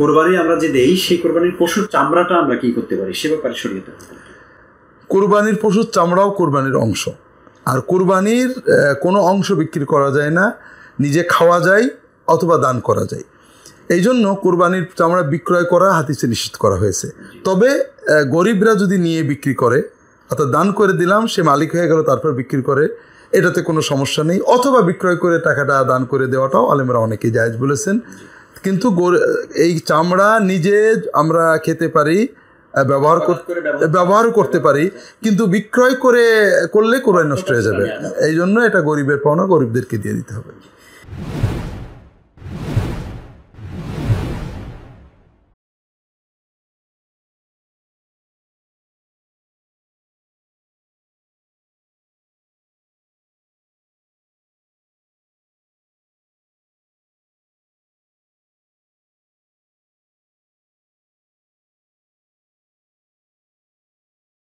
কোরবানি আমরা যে দেই সেই কোরবানির পশুর চামড়াটা আমরা কি করতে পারি সে ব্যাপারে শরীয়তে? কোরবানির পশুর চামড়াও কোরবানির অংশ, আর কোরবানির কোনো অংশ বিক্রি করা যায় না, নিজে খাওয়া যায় অথবা দান করা যায়। এই জন্য কোরবানির চামড়া বিক্রয় করা হাদিসে নিষেধ করা হয়েছে। তবে গরিবরা যদি নিয়ে বিক্রি করে, অর্থাৎ দান করে দিলাম, সে মালিক হয়ে গেল, তারপর বিক্রি করে, এটাতে কোনো সমস্যা নেই। অথবা বিক্রয় করে টাকাটা দান করে দেওয়াটাও আলেমরা অনেকেই জায়েজ বলেছেন। কিন্তু এই চামড়া নিজে আমরা খেতে পারি, ব্যবহার করতে পারি, কিন্তু বিক্রয় করলে কোরবানি নষ্ট হয়ে যাবে। এই জন্য এটা গরিবের পাওনা, গরিবদেরকে দিয়ে দিতে হবে।